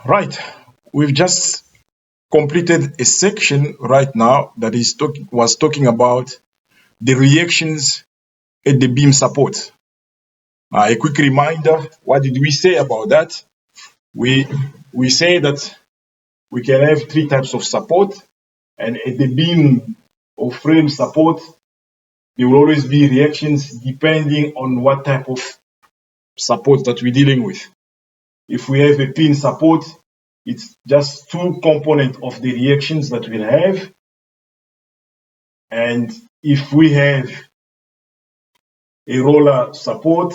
Right. We've just completed a section right now that was talking about the reactions at the beam support. A quick reminder, what did we say about that? We say that we can have three types of support, and at the beam or frame support, there will always be reactions depending on what type of support that we're dealing with. If we have a pin support, it's just two components of the reactions that we'll have. And if we have a roller support,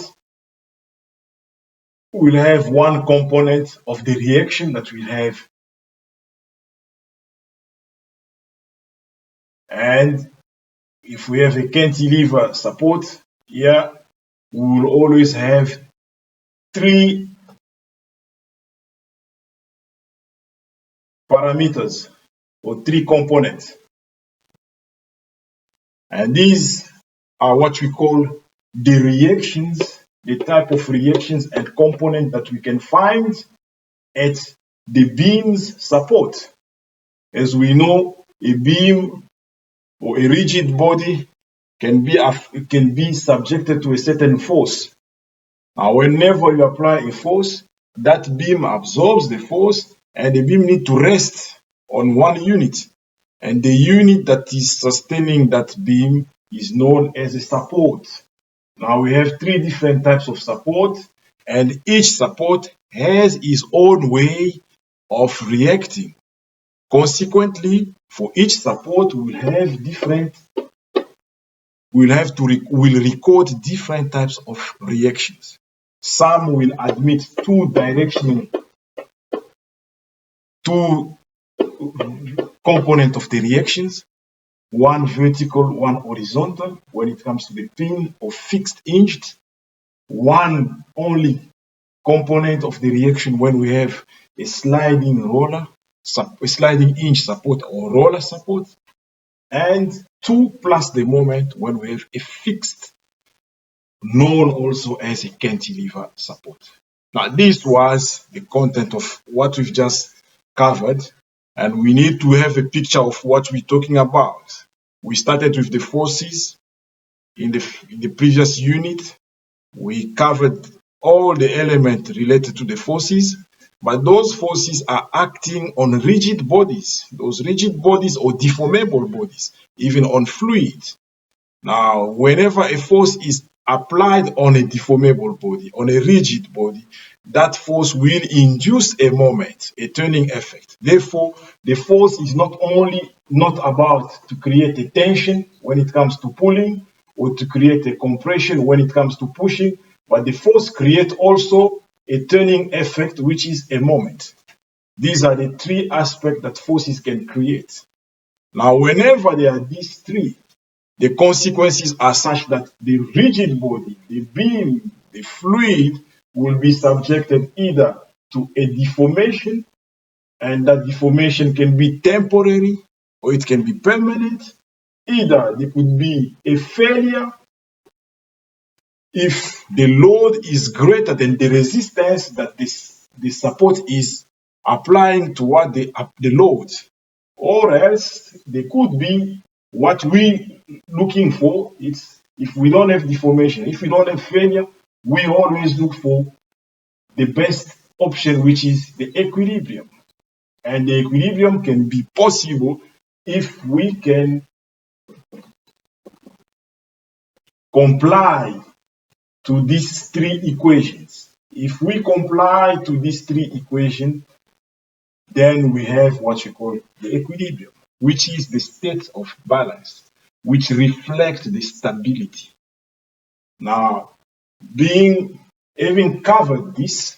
we'll have one component of the reaction that we'll have. And if we have a cantilever support, here we will always have three parameters or three components. And these are what we call the reactions, the type of reactions and component that we can find at the beam's support. As we know, a beam or a rigid body can be subjected to a certain force. Now, whenever you apply a force, that beam absorbs the force, and the beam needs to rest on one unit. And the unit that is sustaining that beam is known as a support. Now, we have three different types of support, and each support has its own way of reacting. Consequently, for each support, we'll record different types of reactions. Some will admit two components of the reactions, one vertical, one horizontal, when it comes to the pin or fixed hinged. One only component of the reaction when we have a sliding hinge support or roller support, and two plus the moment when we have a fixed, known also as a cantilever support. Now, this was the content of what we've just covered, and we need to have a picture of what we're talking about. We started with the forces in the previous unit. We covered all the elements related to the forces, but those forces are acting on rigid bodies, those rigid bodies or deformable bodies, even on fluid. Now, whenever a force is applied on a deformable body, on a rigid body, that force will induce a moment, a turning effect. Therefore, the force is not about to create a tension when it comes to pulling or to create a compression when it comes to pushing, but the force creates also a turning effect, which is a moment. These are the three aspects that forces can create. Now, whenever there are these three, the consequences are such that the rigid body, the beam, the fluid will be subjected either to a deformation, and that deformation can be temporary or it can be permanent. Either there could be a failure if the load is greater than the resistance that the support is applying toward the load, or else there could be what we looking for. It's if we don't have deformation, if we don't have failure, we always look for the best option, which is the equilibrium. And the equilibrium can be possible if we can comply to these three equations. If we comply to these three equations, then we have what you call the equilibrium, which is the state of balance, which reflects the stability. Now, having covered this,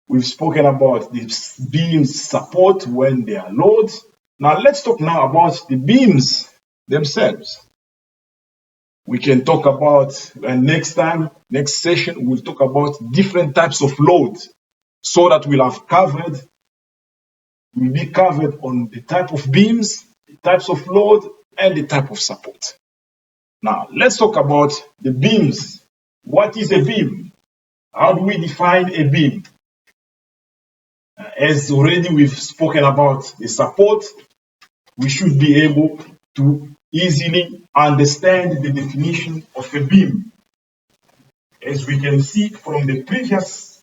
we've spoken about the beams support when they are loads. Now, let's talk now about the beams themselves. We can talk about, and next session, we'll talk about different types of loads, so that we'll be covered on the type of beams, the types of load, and the type of support. Now, let's talk about the beams. What is a beam? How do we define a beam? As already we've spoken about the support, we should be able to easily understand the definition of a beam. As we can see from the previous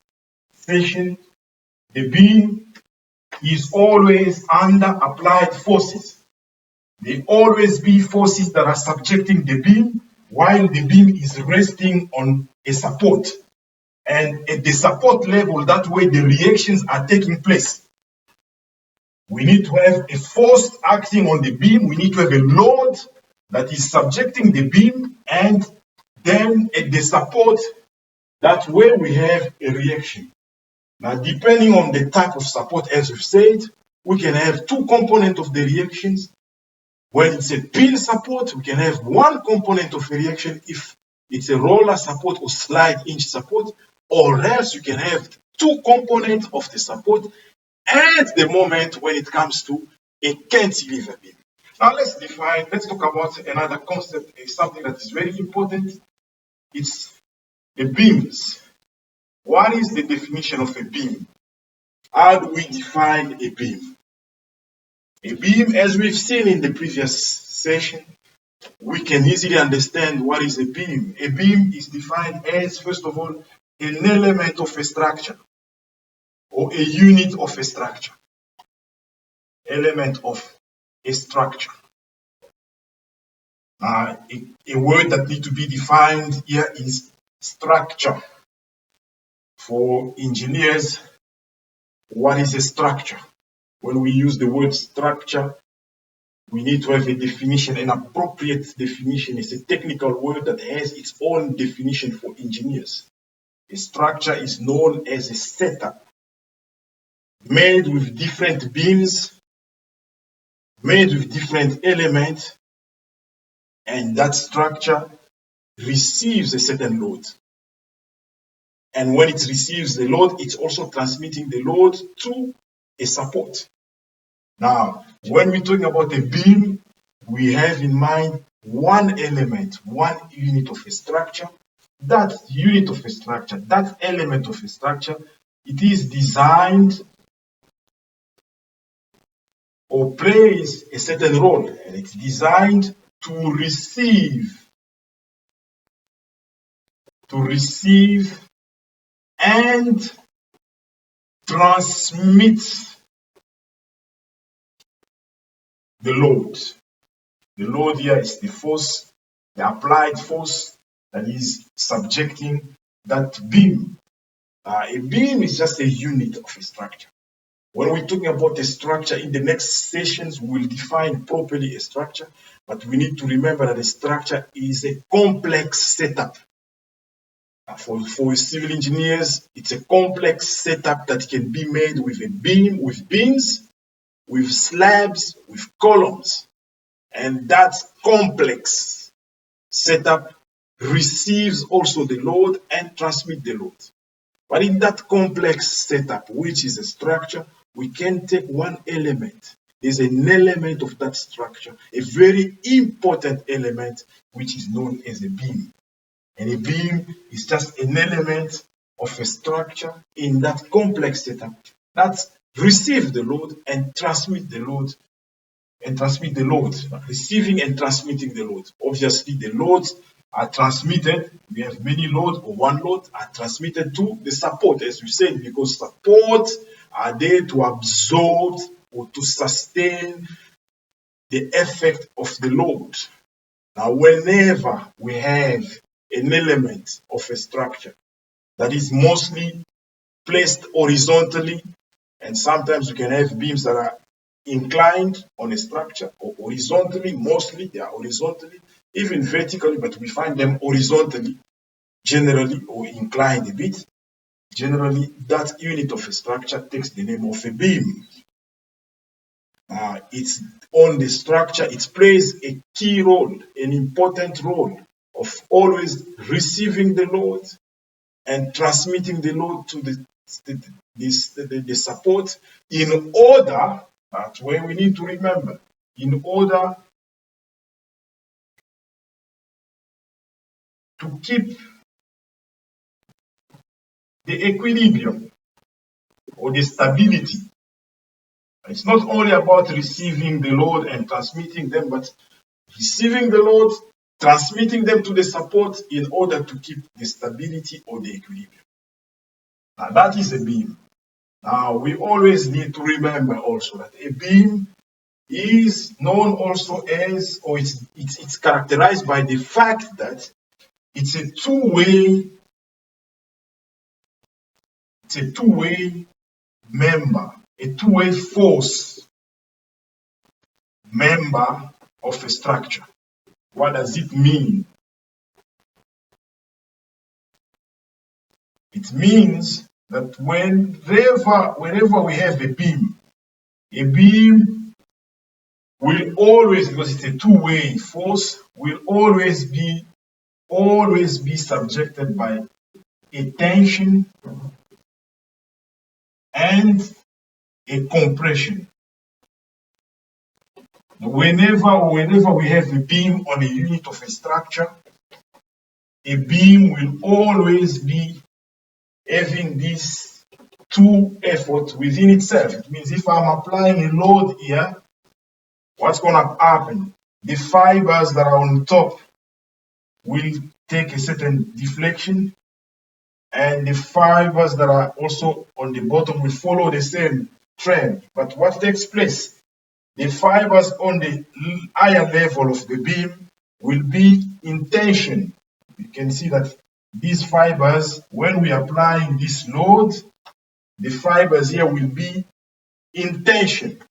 session, the beam is always under applied forces. There always be forces that are subjecting the beam while the beam is resting on a support. And at the support level, that way the reactions are taking place. We need to have a force acting on the beam. We need to have a load that is subjecting the beam. And then at the support, that way we have a reaction. Now, depending on the type of support, as we've said, we can have two components of the reactions. When it's a pin support, we can have one component of a reaction if it's a roller support or slide hinge support, or else you can have two components of the support at the moment when it comes to a cantilever beam. Now let's talk about another concept, something that is very important. It's the beams. What is the definition of a beam? How do we define a beam? A beam, as we've seen in the previous session, we can easily understand what is a beam. A beam is defined as, first of all, an element of a structure or a unit of a structure. Element of a structure. A word that needs to be defined here is structure. For engineers, what is a structure? When we use the word structure, we need to have a definition, an appropriate definition. It's a technical word that has its own definition for engineers. A structure is known as a setup made with different beams, made with different elements, and that structure receives a certain load. And when it receives the load, it's also transmitting the load to a support. Now, when we're talking about a beam, we have in mind one element, one unit of a structure. That unit of a structure, that element of a structure, it is designed or plays a certain role, and it's designed to receive and transmit the load. The load here is the force, the applied force that is subjecting that beam. A beam is just a unit of a structure. When we're talking about a structure, in the next sessions, we'll define properly a structure, but we need to remember that a structure is a complex setup. For civil engineers, it's a complex setup that can be made with a beam, with beams, with slabs, with columns. And that complex setup receives also the load and transmits the load. But in that complex setup, which is a structure, we can take one element. There's an element of that structure, a very important element, which is known as a beam. And a beam is just an element of a structure in that complex setup that receives the load and transmits the load receiving and transmitting the load. Obviously, the loads are transmitted. We have many loads or one load are transmitted to the support, as we said, because support are there to absorb or to sustain the effect of the load. Now, whenever we have an element of a structure that is mostly placed horizontally, and sometimes you can have beams that are inclined on a structure or horizontally, mostly they are horizontally, even vertically, but we find them horizontally generally or inclined a bit. Generally, that unit of a structure takes the name of a beam. It's on the structure, it plays a key role, an important role of always receiving the load and transmitting the load to the support in order, that's where we need to remember, in order to keep the equilibrium or the stability. It's not only about receiving the load and transmitting them, but receiving the load, transmitting them to the support in order to keep the stability or the equilibrium. Now that is a beam. Now we always need to remember also that a beam is known also as, or it's characterized by the fact that it's a two-way member, a two-way force member of a structure. What does it mean? It means that whenever we have a beam will always, because it's a two-way force, will always be subjected by a tension and a compression. Whenever we have a beam on a unit of a structure, a beam will always be having these two efforts within itself. It means if I'm applying a load here, what's going to happen? The fibers that are on top will take a certain deflection, and the fibers that are also on the bottom will follow the same trend. But what takes place? The fibers on the higher level of the beam will be in tension. You can see that these fibers, when we are applying this load, the fibers here will be in tension,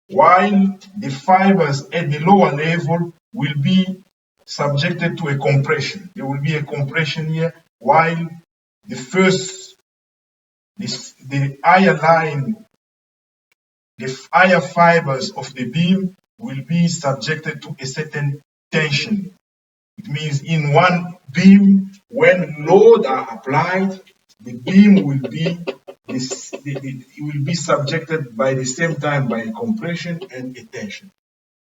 while the fibers at the lower level will be subjected to a compression. There will be a compression here, while the higher fibers of the beam will be subjected to a certain tension. It means in one beam, when load are applied, the beam will be subjected by the same time by a compression and a tension.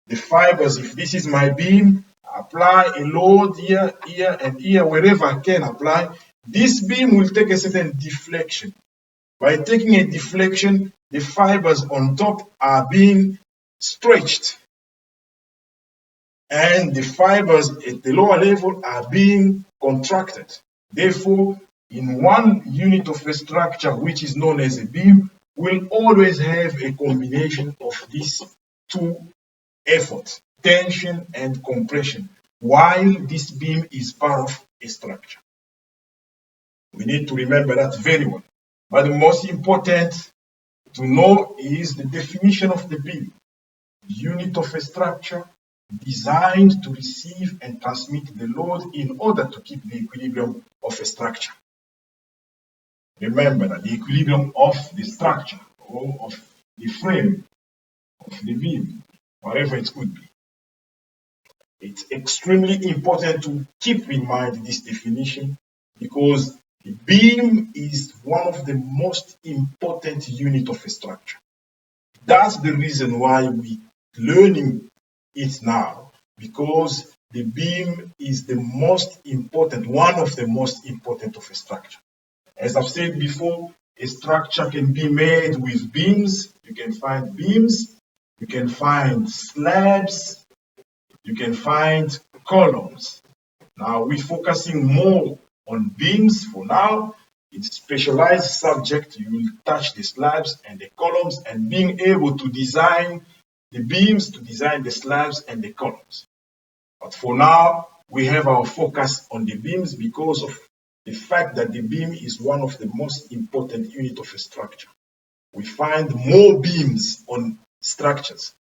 The fibers, if this is my beam, apply a load here, here, and here, wherever I can apply, this beam will take a certain deflection. By taking a deflection, the fibers on top are being stretched, and the fibers at the lower level are being contracted. Therefore, in one unit of a structure, which is known as a beam, we'll always have a combination of these two efforts, tension and compression, while this beam is part of a structure. We need to remember that very well. But the most important to know is the definition of the beam. Unit of a structure designed to receive and transmit the load in order to keep the equilibrium of a structure. Remember that the equilibrium of the structure or of the frame of the beam, whatever it could be. It's extremely important to keep in mind this definition, because the beam is one of the most important units of a structure. That's the reason why we're learning it now, because the beam is the most important, one of the most important of a structure. As I've said before, a structure can be made with beams. You can find beams, you can find slabs, you can find columns. Now we're focusing more on beams for now. It's a specialized subject. You will touch the slabs and the columns and being able to design the beams, to design the slabs and the columns. But for now, we have our focus on the beams because of the fact that the beam is one of the most important units of a structure. We find more beams on structures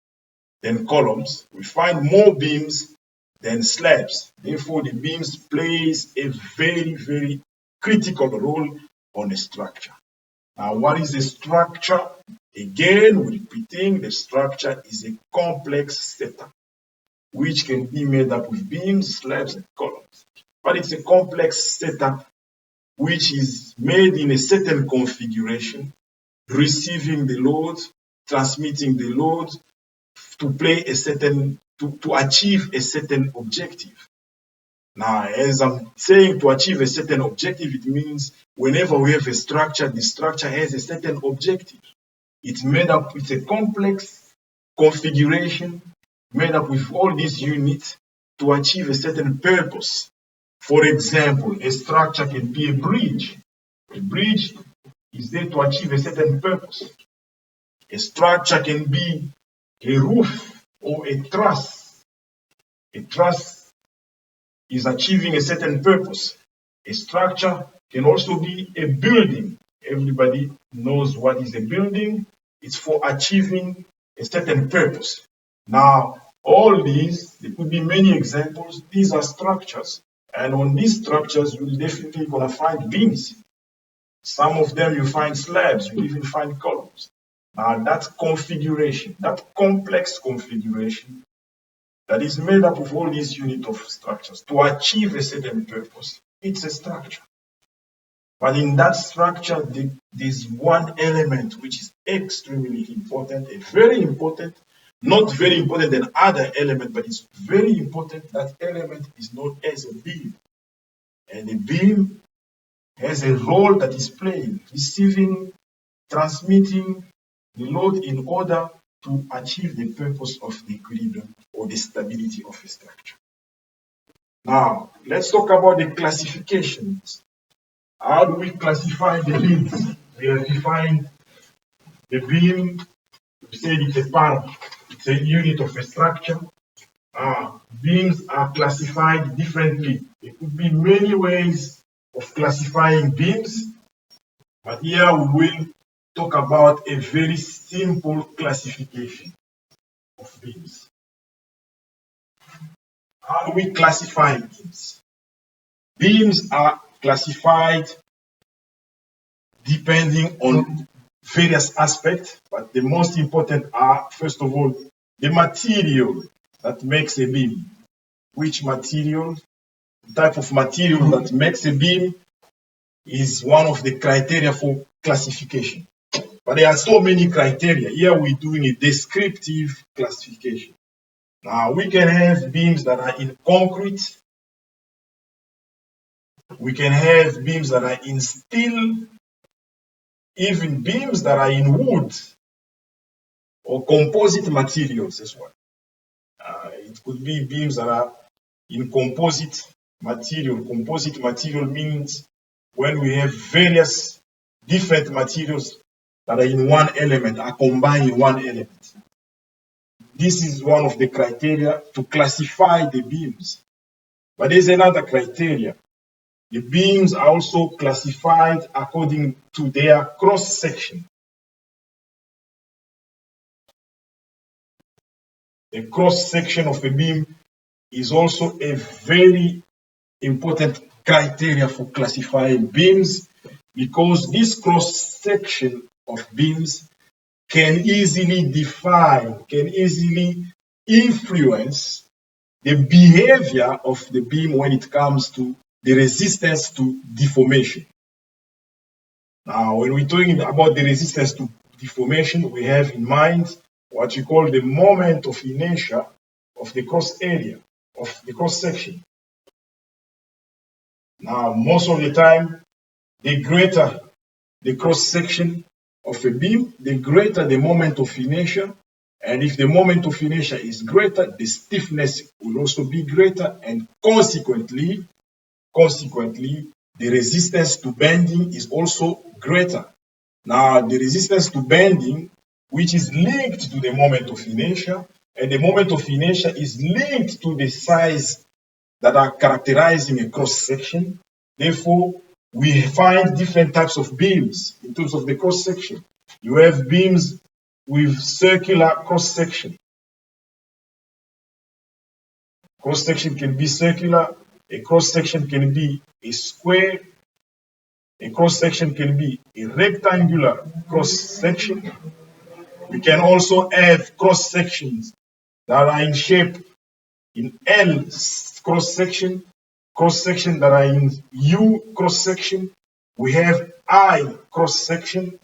than columns. We find more beams than slabs. Therefore, the beams plays a very, very critical role on a structure. Now, what is a structure? Again, repeating, the structure is a complex setup which can be made up with beams, slabs, and columns. But it's a complex setup which is made in a certain configuration, receiving the load, transmitting the load to achieve a certain objective. Now, as I'm saying, to achieve a certain objective, it means whenever we have a structure, the structure has a certain objective. It's made up, it's a complex configuration made up with all these units to achieve a certain purpose. For example, a structure can be a bridge. A bridge is there to achieve a certain purpose. A structure can be a roof or a truss. A truss is achieving a certain purpose. A structure can also be a building. Everybody knows what is a building. It's for achieving a certain purpose. Now, all these, there could be many examples. These are structures. And on these structures, you're definitely going to find beams. Some of them you find slabs, you even find columns. Now, that configuration, that complex configuration, that is made up of all these units of structures to achieve a certain purpose, it's a structure. But in that structure, there's one element which is extremely important, and very important, not very important than other elements, but it's very important. That element is known as a beam. And a beam has a role that is playing, receiving, transmitting the load in order to achieve the purpose of the equilibrium or the stability of a structure. Now, let's talk about the classifications. How do we classify the beams? We have defined the beam, we said it's a part, it's a unit of a structure. Beams are classified differently. There could be many ways of classifying beams, but here we will talk about a very simple classification of beams. How do we classify beams? Beams are classified depending on various aspects, but the most important are, first of all, the material that makes a beam. Which material, the type of material that makes a beam is one of the criteria for classification. But there are so many criteria. Here we're doing a descriptive classification. Now, we can have beams that are in concrete. We can have beams that are in steel, even beams that are in wood or composite materials as well. It could be beams that are in composite material. Composite material means when we have various different materials that are in one element, are combined in one element. This is one of the criteria to classify the beams. But there's another criteria. The beams are also classified according to their cross-section. The cross-section of a beam is also a very important criteria for classifying beams, because this cross-section of beams can easily define, can easily influence the behavior of the beam when it comes to the resistance to deformation. Now, when we're talking about the resistance to deformation, we have in mind what we call the moment of inertia of the cross area, of the cross section. Now, most of the time, the greater the cross section of a beam, the greater the moment of inertia. And if the moment of inertia is greater, the stiffness will also be greater, and consequently, the resistance to bending is also greater. Now, the resistance to bending, which is linked to the moment of inertia, and the moment of inertia is linked to the size that are characterizing a cross-section. Therefore, we find different types of beams in terms of the cross-section. You have beams with circular cross-section. Cross-section can be circular, a cross-section can be a square, a cross-section can be a rectangular cross-section. We can also have cross-sections that are in shape in L cross-section, cross-section that are in U cross-section. We have I cross-section,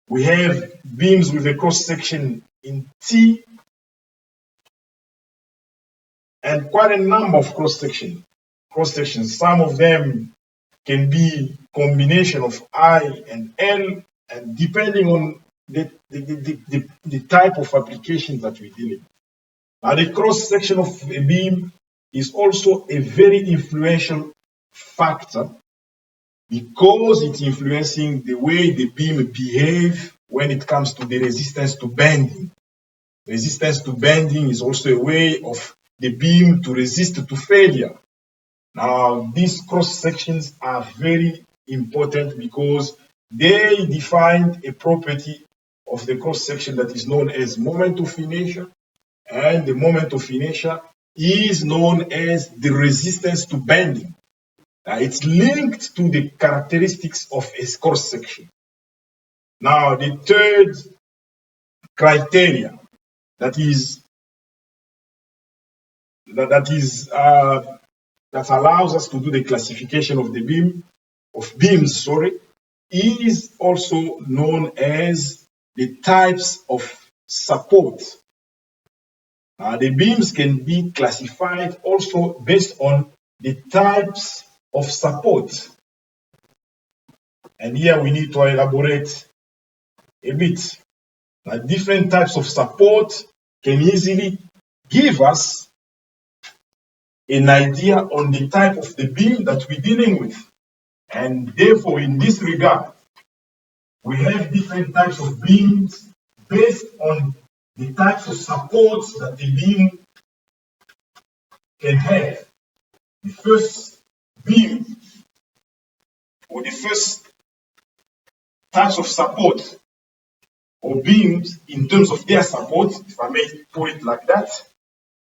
We have beams with a cross-section in T. and quite a number of cross-sections. Some of them can be combination of I and L, and depending on the type of application that we're dealing with. Now, the cross-section of a beam is also a very influential factor because it's influencing the way the beam behaves when it comes to the resistance to bending. Resistance to bending is also a way of the beam to resist to failure. Now, these cross-sections are very important because they define a property of the cross-section that is known as moment of inertia, and the moment of inertia is known as the resistance to bending. Now, it's linked to the characteristics of a cross-section. Now, the third criteria that allows us to do the classification of the beams, is also known as the types of support. The beams can be classified also based on the types of support. And here we need to elaborate a bit. Different types of support can easily give us an idea on the type of the beam that we're dealing with. And therefore, in this regard, we have different types of beams based on the types of supports that the beam can have. The first beam, or the first types of support or beams in terms of their support, if I may put it like that,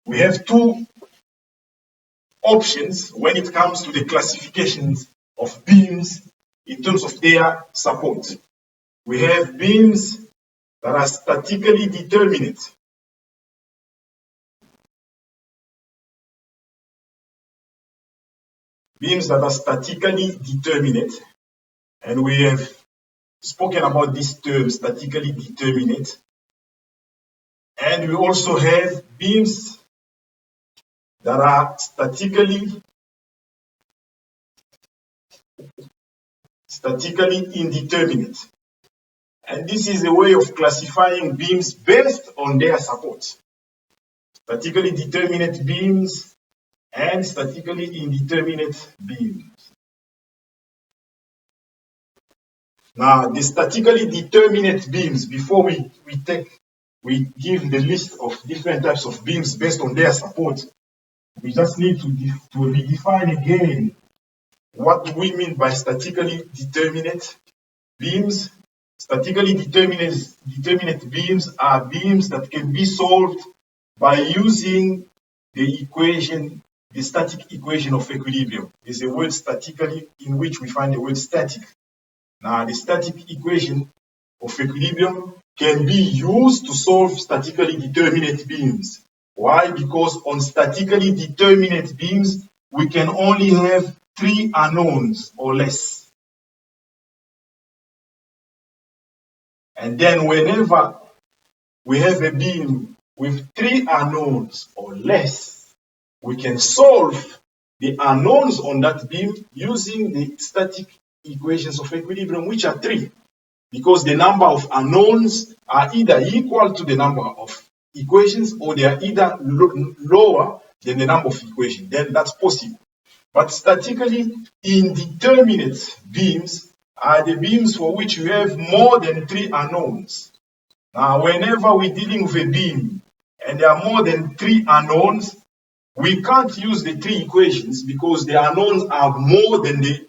we have two options when it comes to the classifications of beams in terms of their support. We have beams that are statically determinate. Beams that are statically determinate, and we have spoken about this term, statically determinate. And we also have beams that are statically indeterminate. And this is a way of classifying beams based on their support. Statically determinate beams and statically indeterminate beams. Now, the statically determinate beams, before we give the list of different types of beams based on their support, we just need to redefine again what do we mean by statically determinate beams. Statically determinate beams are beams that can be solved by using the equation, the static equation of equilibrium. There's a word statically in which we find the word static. Now, the static equation of equilibrium can be used to solve statically determinate beams. Why? Because on statically determinate beams, we can only have 3 unknowns or less. And then whenever we have a beam with 3 unknowns or less, we can solve the unknowns on that beam using the static equations of equilibrium, which are 3, because the number of unknowns are either equal to the number of equations or they are either lower than the number of equations. Then that's possible. But statically indeterminate beams are the beams for which you have more than 3 unknowns. Now, whenever we're dealing with a beam and there are more than 3 unknowns, we can't use the 3 equations because the unknowns are more than the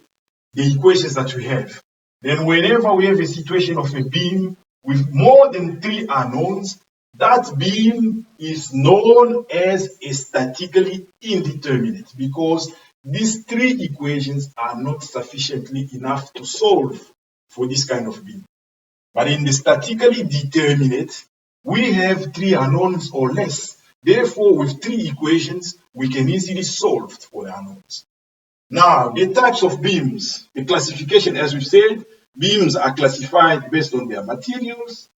equations that we have. Then whenever we have a situation of a beam with more than 3 unknowns, that beam is known as a statically indeterminate because these 3 equations are not sufficiently enough to solve for this kind of beam. But in the statically determinate, we have 3 unknowns or less. Therefore, with 3 equations, we can easily solve for the unknowns. Now, the types of beams, the classification, as we said, beams are classified based on their materials,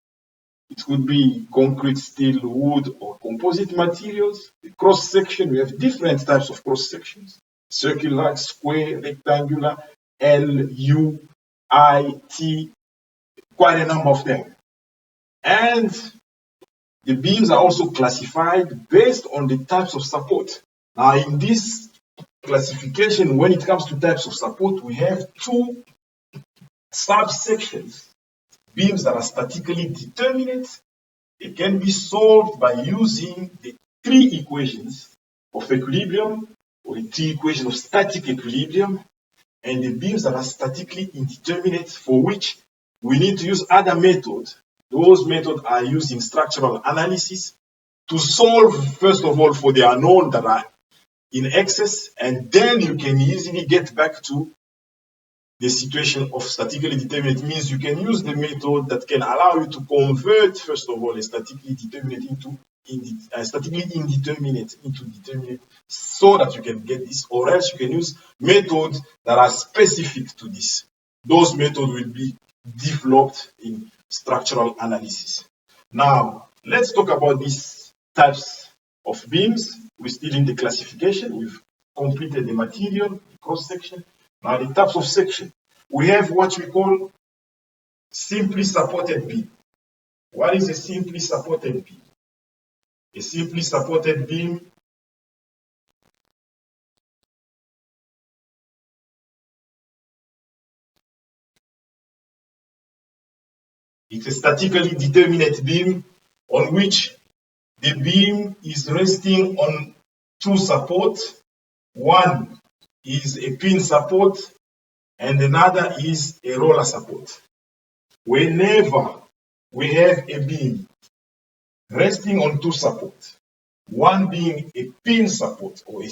It could be concrete, steel, wood, or composite materials. The cross section, we have different types of cross sections: circular, square, rectangular, L, U, I, T, quite a number of them. And the beams are also classified based on the types of support. Now, in this classification, when it comes to types of support, we have two subsections: beams that are statically determinate. They can be solved by using the three equations of equilibrium, or the three equations of static equilibrium, and the beams that are statically indeterminate, for which we need to use other methods. Those methods are used in structural analysis to solve, first of all, for the unknown that are in excess, and then you can easily get back to the situation of statically determinate. Means you can use the method that can allow you to convert, first of all, a statically determinate into statically indeterminate into determinate, so that you can get this, or else you can use methods that are specific to this. Those methods will be developed in structural analysis. Now, let's talk about these types of beams. We're still in the classification. We've completed the material, cross section. Now, the types of section. We have what we call simply supported beam. What is a simply supported beam? A simply supported beam is a statically determinate beam on which the beam is resting on two supports. One is a pin support and another is a roller support. Whenever we have a beam resting on two supports, one being a pin support or a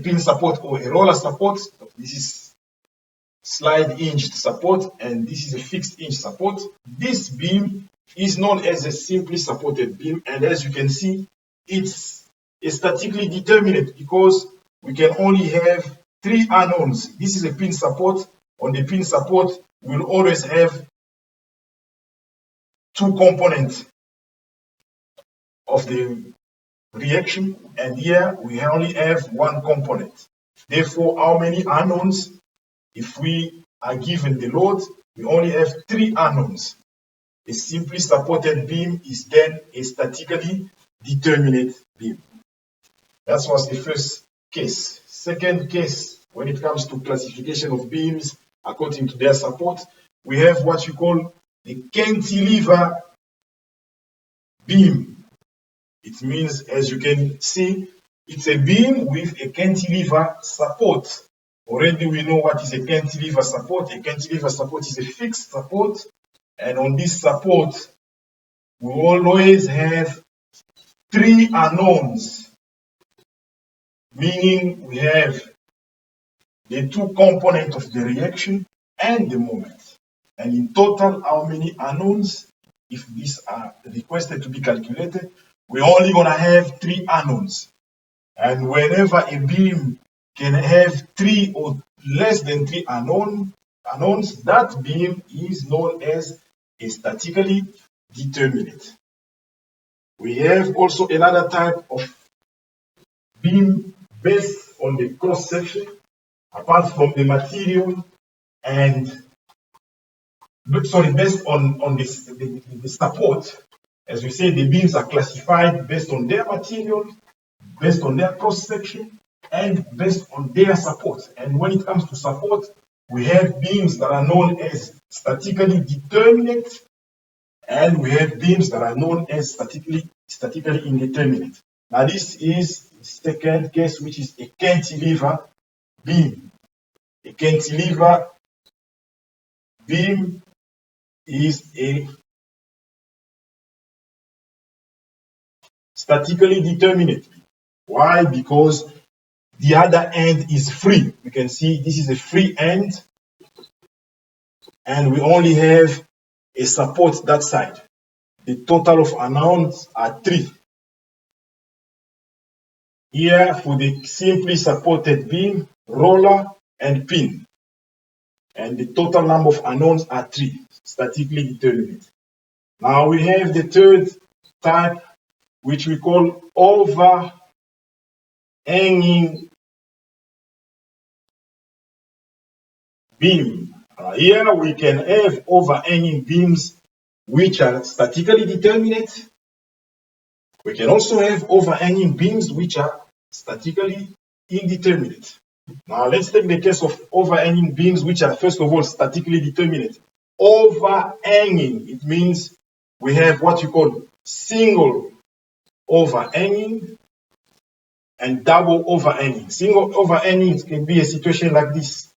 pin support or a roller support, this is slide hinged support and this is a fixed hinge support, this beam is known as a simply supported beam, and as you can see, it's a statically determinate because we can only have three unknowns. This is a pin support. On the pin support, we'll always have two components of the reaction, and here we only have one component. Therefore, how many unknowns? If we are given the load, we only have three unknowns. A simply supported beam is then a statically determinate beam. That was the first case. Second case, when it comes to classification of beams according to their support, we have what you call the cantilever beam. It means, as you can see, it's a beam with a cantilever support. Already we know what is a cantilever support. A cantilever support is a fixed support, and on this support, we always have three unknowns, meaning we have the two components of the reaction and the moment. And in total, how many unknowns? If these are requested to be calculated, we're only going to have three unknowns. And whenever a beam can have three or less than three unknowns, that beam is known as a statically determinate. We have also another type of beam based on the cross section, apart from the material, and based on the support. As we say, the beams are classified based on their material, based on their cross section, and based on their support. And when it comes to support, we have beams that are known as statically determinate, and we have beams that are known as statically indeterminate. Now, this is the second case, which is a cantilever beam. A cantilever beam is a statically determinate. Why? Because the other end is free. You can see this is a free end, and we only have a support that side. The total of unknowns are three. Here for the simply supported beam, roller, and pin. And the total number of unknowns are three. statically determinate. Now we have the third type, which we call overhanging beam. Here we can have overhanging beams which are statically determinate. We can also have overhanging beams which are statically indeterminate. Now let's take the case of overhanging beams which are first of all statically determinate. Overhanging, it means we have what you call single overhanging and double overhanging. Single overhanging can be a situation like this.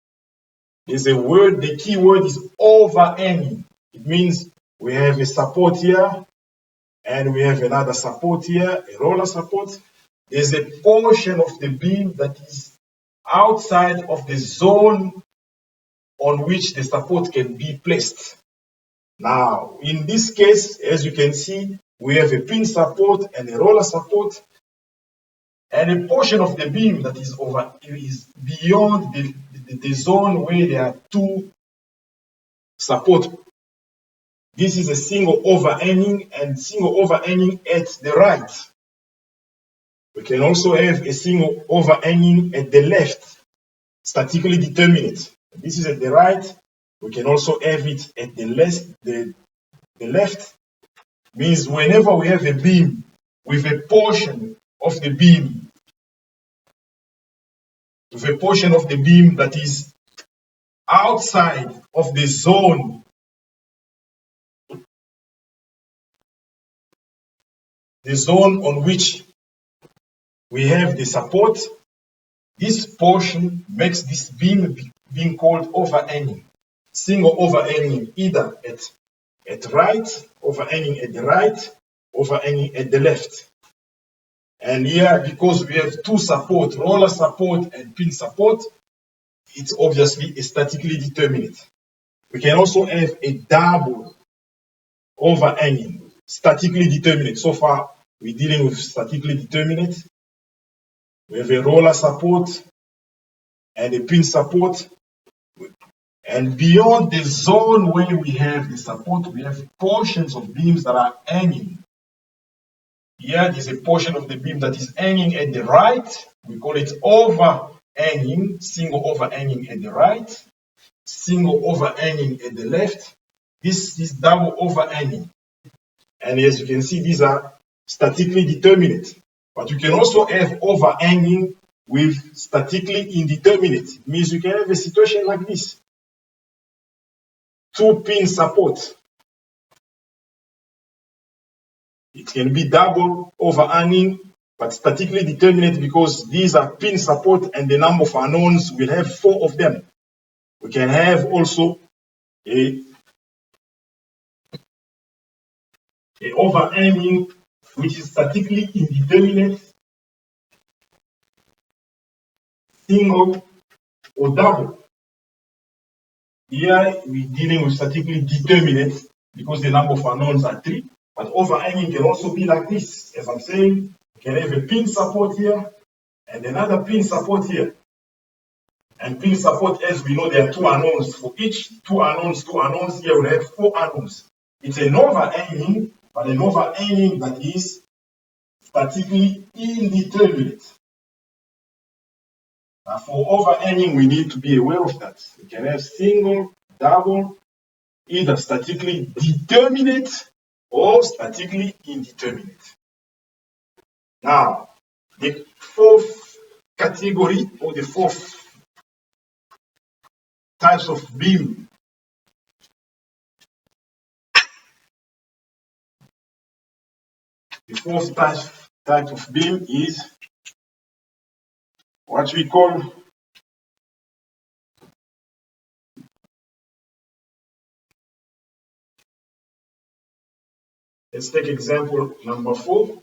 There's a word, the key word is overhanging. It means we have a support here and we have another support here, a roller support. There's a portion of the beam that is outside of the zone on which the support can be placed. Now, in this case, as you can see, we have a pin support and a roller support, and a portion of the beam that is beyond the zone where there are two support. This is a single overhanging and single overhanging at the right. We can also have a single overhanging at the left, statically determinate. This is at the right. We can also have it at the left. The left means whenever we have a beam with a portion of the beam, that is outside of the zone on which we have the support, this portion makes this beam being called overhanging. Single overhanging either at right, overhanging at the right, overhanging at the left. And here, because we have two support, roller support and pin support, it's obviously a statically determinate. We can also have a double overhanging, statically determinate. So far, we're dealing with statically determinate. We have a roller support and a pin support. And beyond the zone where we have the support, we have portions of beams that are hanging. Here is a portion of the beam that is hanging at the right. We call it overhanging, single overhanging at the right, single overhanging at the left. This is double overhanging. And as you can see, these are statically determinate. But you can also have overhanging with statically indeterminate. It means you can have a situation like this. Two pin support. It can be double overhanging, but statically determinate because these are pin support and the number of unknowns will have 4 of them. We can have also a overhanging which is statically indeterminate, single or double. Here we're dealing with statically determinate because the number of unknowns are 3. But overhanging can also be like this. As I'm saying, you can have a pin support here and another pin support here. And pin support, as we know, there are 2 unknowns for each. 2 unknowns. Here we have 4 unknowns. It's an overhanging, but an overhanging that is statically indeterminate. Now, for overhanging, we need to be aware of that. We can have single, double, either statically determinate or statically indeterminate. Now, the fourth category or the fourth types of beam type of beam is what we call let's take example number 4.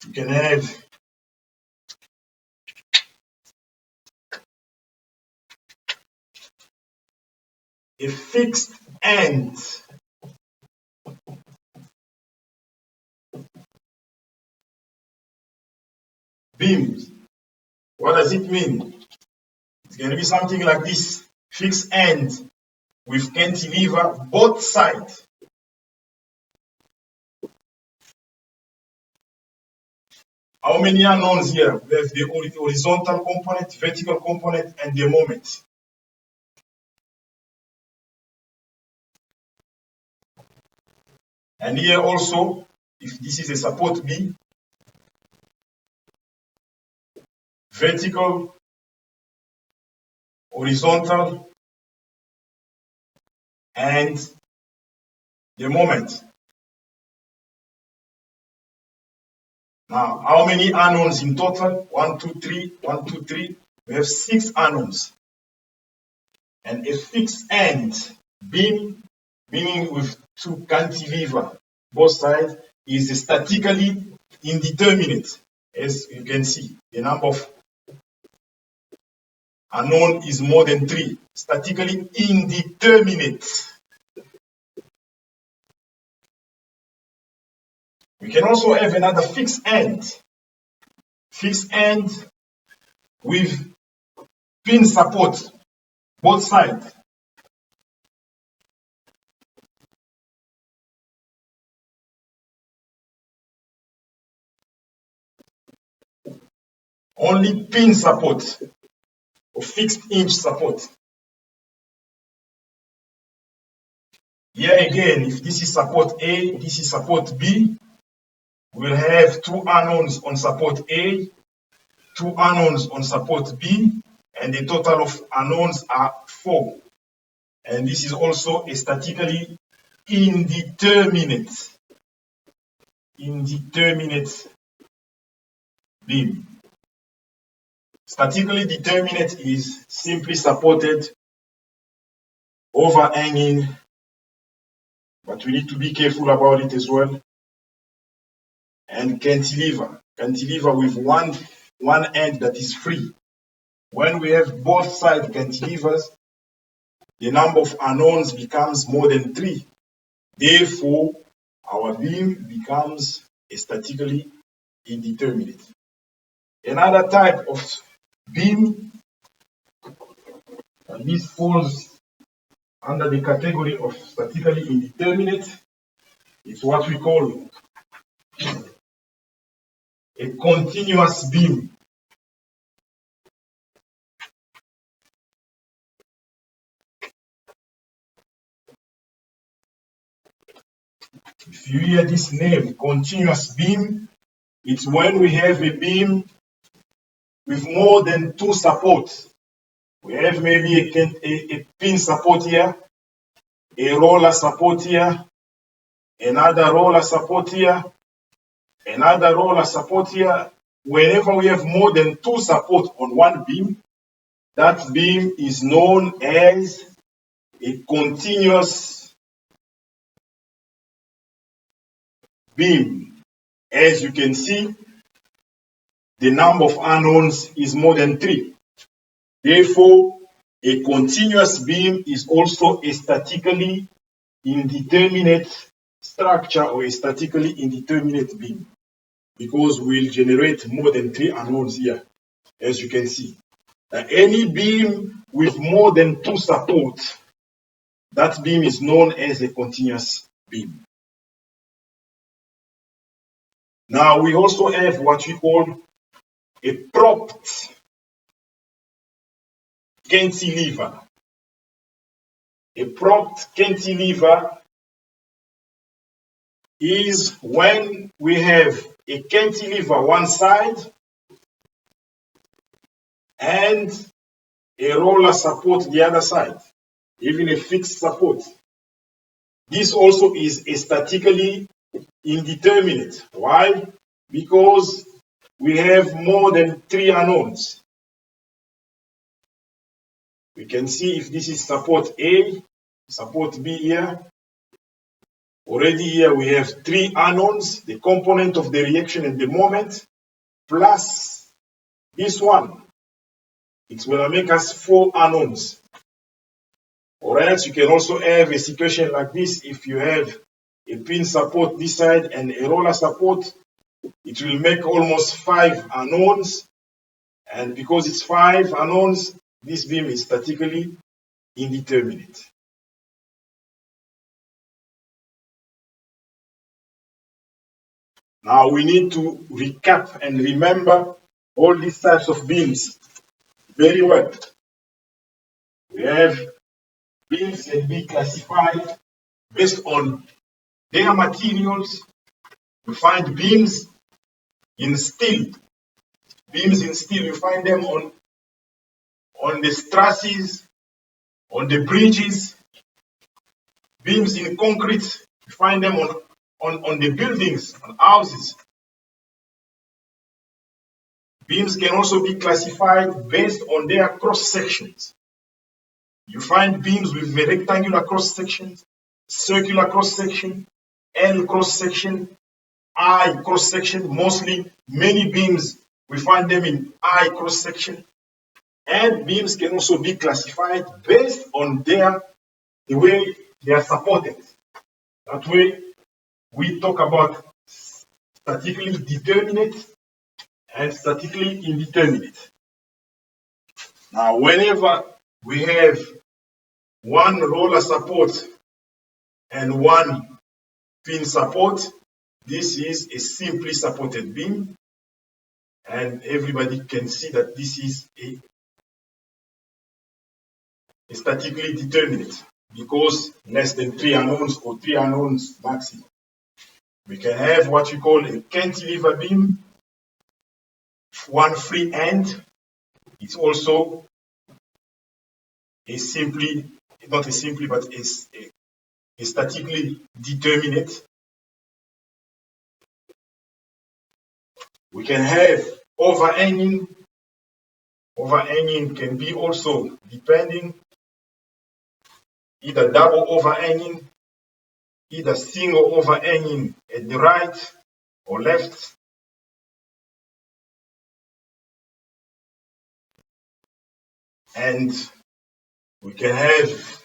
You can have a fixed end beam. What does it mean? It's going to be something like this. Fixed end with cantilever both sides. How many unknowns here? We have the horizontal component, vertical component, and the moment. And here also, if this is a support B, vertical, horizontal, and the moment. Now, how many unknowns in total? 1, 2, 3, 1, 2, 3. We have 6 unknowns. And a fixed end beam, meaning with 2 cantilever, both sides, is statically indeterminate. As you can see, the number of unknown is more than 3. Statically indeterminate. We can also have another fixed end. Fixed end with pin support, both sides. Only pin support or fixed hinge support. Here again, if this is support A, this is support B, we'll have 2 unknowns on support A, 2 unknowns on support B, and the total of unknowns are 4. And this is also a statically indeterminate beam. Statically determinate is simply supported, overhanging, but we need to be careful about it as well. And cantilever with one end that is free. When we have both side cantilevers, the number of unknowns becomes more than 3. Therefore, our beam becomes statically indeterminate. Another type of beam, and this falls under the category of statically indeterminate, is what we call a continuous beam. If you hear this name, continuous beam, it's when we have a beam with more than 2 supports. We have maybe a pin support here, a roller support here, another roller support here, another roller support here. Whenever we have more than 2 supports on one beam, that beam is known as a continuous beam. As you can see, the number of unknowns is more than 3. Therefore, a continuous beam is also a statically indeterminate structure or a statically indeterminate beam, because we'll generate more than 3 unknowns here, as you can see. Any beam with more than 2 supports, that beam is known as a continuous beam. Now we also have what we call a propped cantilever. A propped cantilever is when we have a cantilever one side and a roller support the other side, even a fixed support. This also is a statically indeterminate. Why? Because we have more than 3 unknowns. We can see if this is support A, support B here. Already here we have 3 unknowns, the component of the reaction and the moment, plus this one. It's going to make us 4 unknowns. Or else you can also have a situation like this. If you have a pin support this side and a roller support, it will make almost 5 unknowns. And because it's 5 unknowns, this beam is statically indeterminate. Now we need to recap and remember all these types of beams very well. We have beams can be classified based on their materials. You find beams in steel. Beams in steel, you find them on the trusses, on the bridges. Beams in concrete, you find them on the buildings, on houses. Beams can also be classified based on their cross sections. You find beams with a rectangular cross section, circular cross section, L cross section, I cross section. Mostly, many beams, we find them in I cross section. And beams can also be classified based on the way they are supported. That way, we talk about statically determinate and statically indeterminate. Now, whenever we have one roller support and one pin support, this is a simply supported beam, and everybody can see that this is a statically determinate because less than 3 unknowns or 3 unknowns maximum. We can have what we call a cantilever beam, one free end. It's also a simply, not a simply, but a statically determinate. We can have overhanging. Overhanging can be also depending, either double overhanging, either single overhanging at the right or left. And we can have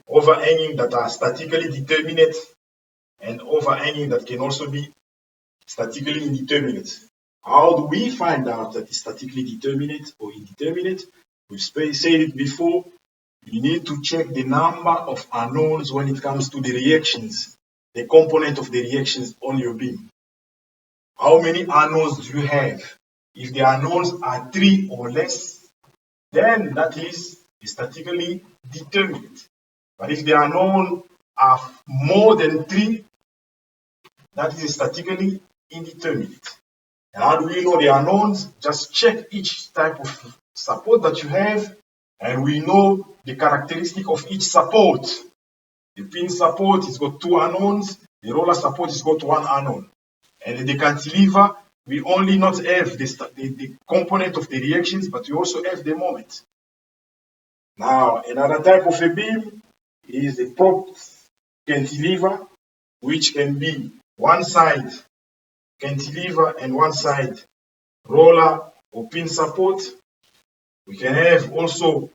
overhanging that are statically determinate and overhanging that can also be statically indeterminate. How do we find out that it's statically determinate or indeterminate? We've said it before. You need to check the number of unknowns when it comes to the reactions, the component of the reactions on your beam. How many unknowns do you have? If the unknowns are 3 or less, then that is statically determinate. But if the unknowns are more than 3, that is statically indeterminate. And how do we know the unknowns? Just check each type of support that you have, and we know the characteristic of each support. The pin support has got 2 unknowns, the roller support has got 1 unknown. And the cantilever, we only not have the component of the reactions, but we also have the moment. Now, another type of a beam is the propped cantilever, which can be one side cantilever and one side roller or pin support. We can have also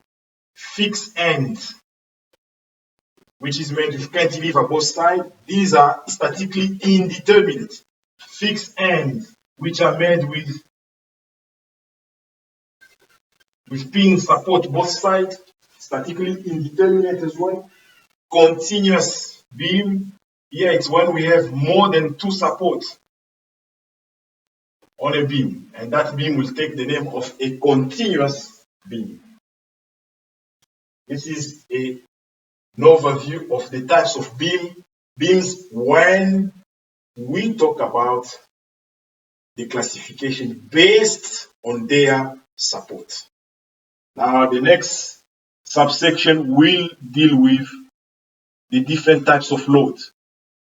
fixed ends, which is made with cantilever both sides. These are statically indeterminate. Fixed ends, which are made with pin support both sides, statically indeterminate as well. Continuous beam, here it's when we have more than 2 supports on a beam, and that beam will take the name of a continuous beam. This is an overview of the types of beams when we talk about the classification based on their support. Now, the next subsection will deal with the different types of loads.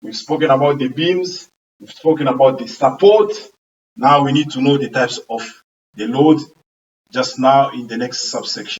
We've spoken about the beams, we've spoken about the support. Now we need to know the types of the load just now in the next subsection.